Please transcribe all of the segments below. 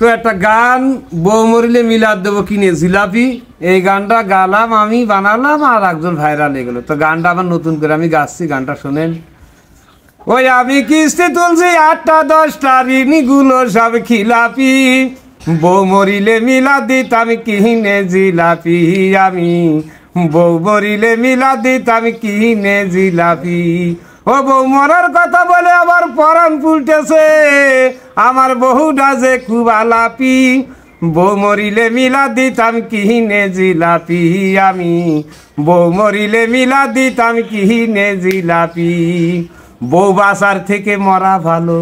তো একটা গান বউ মরিলে মিলাদ দেবো কিনে জিলাপি, এই গানটা গালাম আমি, বানালাম, আর একজন ভাইরাল হয়ে গেলো। তো গানটা আবার নতুন করে আমি গাচ্ছি, গানটা শোনেন। ওই আমি কিস্তি তুলছি 8টা 10টা, ঋণগুলো সব খিলাপি, বউ মরিলে মিলাদ দিতাম কিনে জিলাপি, আমি বউ মরিলে মিলাদ দিতাম কিনে জিলাপি। ও বউ মরার কথা বলে আবার পরাণ ফুলতেছে, আমার বহুটা যে খুব আলাপি, বউ মরিলে মিলাদ দিতাম কিনে জিলাপি, আমি বউ মরিলে মিলাদ দিতাম কিনে জিলাপি। বউ বাসার থেকে মরা ভালো,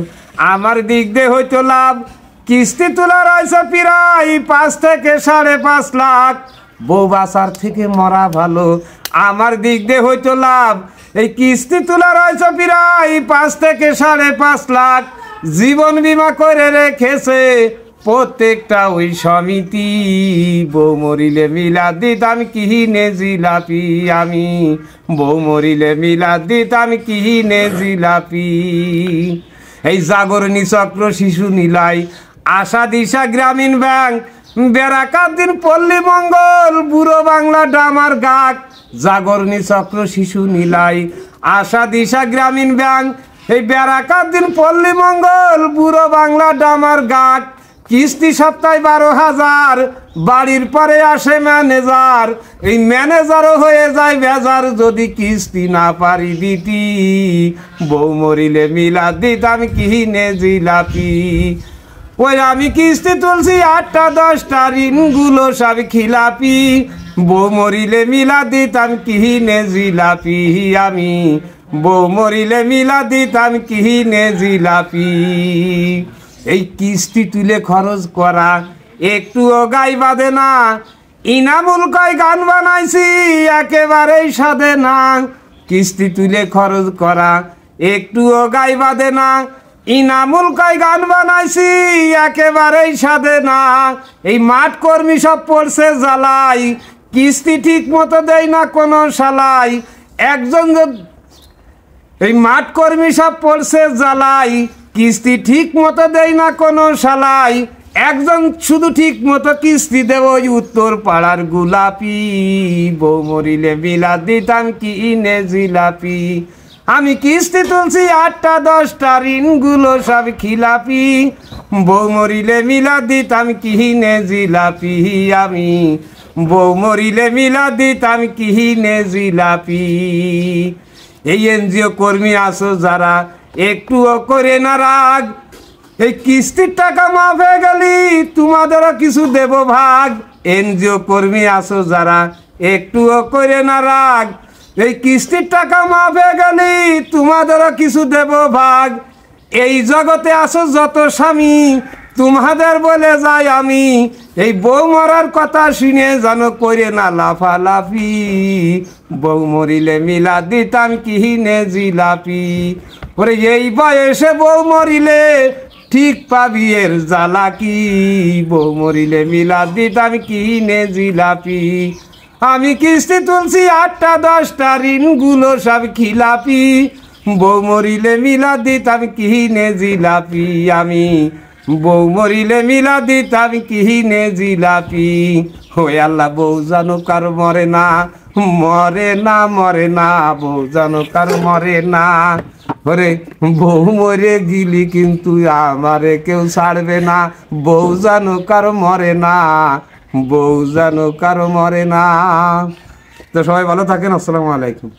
আমার দিক দিয়ে হইতো লাভ, কিস্তি তোলার হয়েছে প্রায় 5 থেকে 5.5 লাখ। বউ বাসার থেকে মরা ভালো, আমার দিক দিয়ে হইতো লাভ, এই কিস্তি তোলার হয়েছে প্রায় 5 থেকে 5.5 লাখ। জীবন বীমা করে রেখেছে প্রত্যেকটা ওই সমিতি, বউ মরিলে মিলাদ দিতাম কিনে জিলাপি, আমি বউ মরিলে মিলাদ দিতাম কিনে জিলাপি। এই জাগরণী চক্র, শিশু নিলাই, আশা দিশা গ্রামীণ ব্যাংক, বেড়াকাদ্দিন পল্লী মঙ্গল, বুড়ো বাংলা ডামার গাক। জাগরণী চক্র, শিশু নিলাই, আশা দিশা গ্রামীণ ব্যাংক, এই বেড়াকাদ্দিন পল্লী মঙ্গল, বুড়ো বাংলা ডামার গাক। কিস্তি সপ্তাহে 12,000, বাড়ির পরে আসে ম্যানেজার, এই ম্যানেজারও হয়ে যায় বেজার যদি কিস্তি না পারি দিতি, বউ মরিলে মিলাদ দিতাম কিনে জিলাপি। ওই আমি কিস্তি তুলছি 8টা 10টা, ঋণগুলো সব খিলাপি, বউ মরিলে মিলাদ দিতাম কিনে জিলাপি, আমি বউ মরিলে মিলাদ দিতাম কিনে জিলাপি। এই কিস্তি তুলে খরচ করা একটুও গাই বাঁধে না, ইনামুল কয় গান বানাইছি একেবারেই সাধে না। কিস্তি তুলে খরচ করা একটুও গাই বাঁধে না, ইনামুল কয় গান বানাইছি একেবারেই সাধে না। এই মাঠ কর্মী সব পড়ছে জ্বালাই, কিস্তি ঠিক মতো দেয় না কোনো শালাই। একজন এই মাঠ কর্মী সব পড়ছে জ্বালাই, কিস্তি ঠিক মতো দেয় না কোনো শালাই। একজন শুধু ঠিক মতো কিস্তি দেব, উত্তর পাড়ার গোলাপি, বউ মরিলে মিলাদ দিতাম কিনে জিলাপি। আমি কিস্তি তুলছি 8টা 10টা, ঋণগুলো সব খিলাপি, বউ মরিলে মিলাদ দিতাম কিনে জিলাপি, আমি বউ মরিলে মিলাদ দিতাম কিনে জিলাপি। এই এনজিও কর্মী আছো যারা, একটুও করে না রাগ, এই কিস্তির টাকা মাফ হয়ে গেলি তোমাদেরও কিছু দেব ভাগ। এনজিও কর্মী আছো যারা, একটুও করে না রাগ, এই কিস্তির টাকা মাফ হয়ে গেলি তোমাদেরও কিছু দেব ভাগ। এই জগতে আছো যত স্বামী, তোমাদের বলে যাই আমি, এই বউ মরার কথা শুনে যেন করে না লাফালাফি, বউ মরিলে মিলাদ দিতাম কিনে জিলাপি। ওরে এই বয়সে বউ মরিলে ঠিক পাবি এর জ্বালা কি, বউ মরিলে মিলাদ দিতাম কিনে জিলাপি। আমি কিস্তি তুলছি 8টা 10টা, ঋণগুলো সব খিলাপি, বউ মরিলে মিলাদ দিতাম কিনে জিলাপি, আমি বউ মরিলে মিলাদ দিতাম কিনে জিলাপি। হয়ে আল্লাহ বউ জানো কার মরে না, মরে না মরে না, বউ জানো কার মরে না। ওরে বউ মরে গিলি কিন্তু আমারে কেউ ছাড়বে না, বউ জানো কার মরে না, বউ জানো কার মরে না। তো সবাই ভালো থাকেন, আসসালামু আলাইকুম।